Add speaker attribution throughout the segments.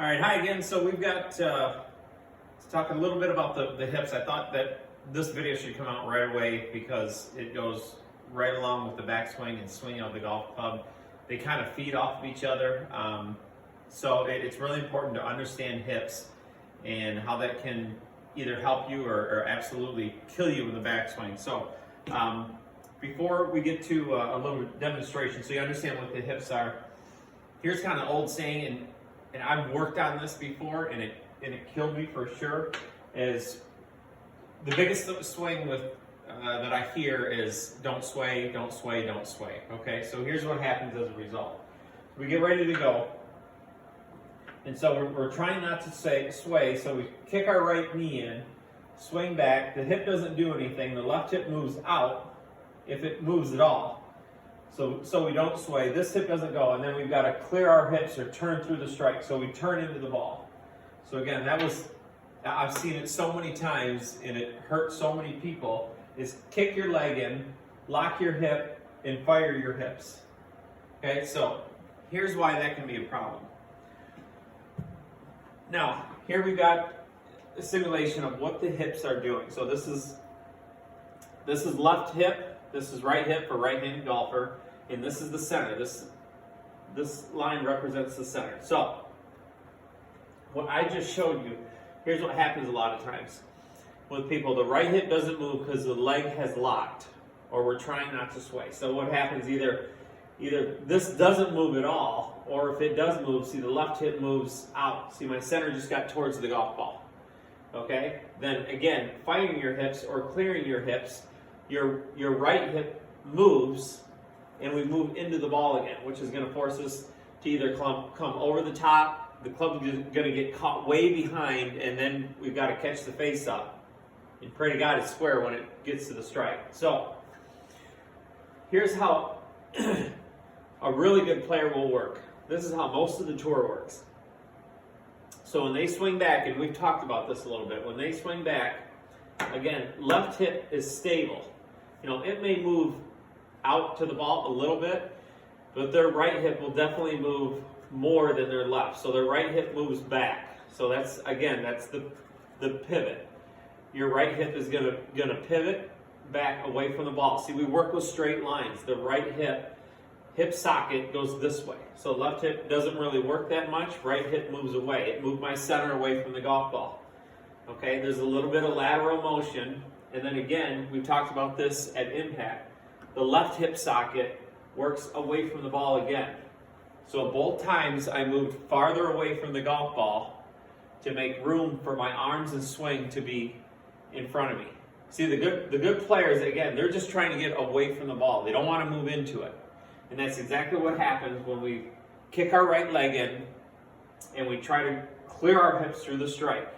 Speaker 1: right, hi again. So we've got to talk a little bit about the hips. I thought that this video should come out right away because it goes right along with the backswing and swinging of the golf club. They kind of feed off of each other. So it's really important to understand hips and how that can either help you or absolutely kill you in the backswing. So before we get to a little demonstration, so you understand what the hips are, here's kind of an old saying, and I've worked on this before, and it killed me for sure. Is the biggest swing with that I hear is don't sway, don't sway, don't sway. Okay, so here's what happens as a result. We get ready to go, and so we're trying not to sway. So we kick our right knee in, swing back. The hip doesn't do anything. The left hip moves out, if it moves at all. So we don't sway. This hip doesn't go, and then we've got to clear our hips or turn through the strike. So we turn into the ball. So again, I've seen it so many times, and it hurts so many people, is kick your leg in, lock your hip, and fire your hips. Okay, so here's why that can be a problem. Now, here we've got a simulation of what the hips are doing. So this is left hip, this is right hip for right-handed golfer, and this is the center. This line represents the center. So what I just showed you, here's what happens a lot of times with people. The right hip doesn't move because the leg has locked, or we're trying not to sway. So what happens, either this doesn't move at all, or if it does move, see, the left hip moves out. See, my center just got towards the golf ball. Okay? Then again, firing your hips or clearing your hips, your right hip moves, and we move into the ball again, which is going to force us to either come over the top, the club is going to get caught way behind, and then we've got to catch the face up and pray to God it's square when it gets to the strike. So here's how a really good player will work. This is how most of the tour works. So when they swing back, and we've talked about this a little bit, when they swing back, again, left hip is stable. You know, it may move out to the ball a little bit, but their right hip will definitely move more than their left. So their right hip moves back. So that's the pivot. Your right hip is gonna pivot back away from the ball. See, we work with straight lines. The right hip socket goes this way. So left hip doesn't really work that much. Right hip moves away. It moved my center away from the golf ball. Okay, there's a little bit of lateral motion. And then again, we talked about this at impact. The left hip socket works away from the ball again. So both times I moved farther away from the golf ball to make room for my arms and swing to be in front of me. See, the good players, again, they're just trying to get away from the ball. They don't want to move into it. And that's exactly what happens when we kick our right leg in and we try to clear our hips through the strike.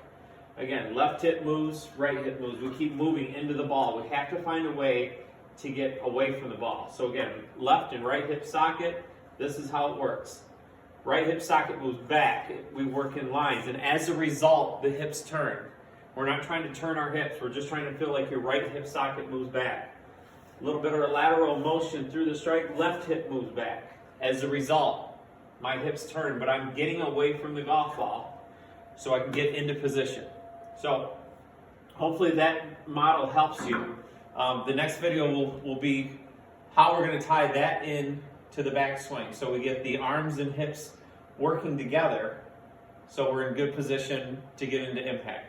Speaker 1: Again, left hip moves, right hip moves. We keep moving into the ball. We have to find a way to get away from the ball. So again, left and right hip socket, this is how it works. Right hip socket moves back. We work in lines, and as a result, the hips turn. We're not trying to turn our hips. We're just trying to feel like your right hip socket moves back. A little bit of a lateral motion through the strike, left hip moves back. As a result, my hips turn, but I'm getting away from the golf ball so I can get into position. So hopefully that model helps you. The next video will be how we're going to tie that in to the backswing. So we get the arms and hips working together so we're in good position to get into impact.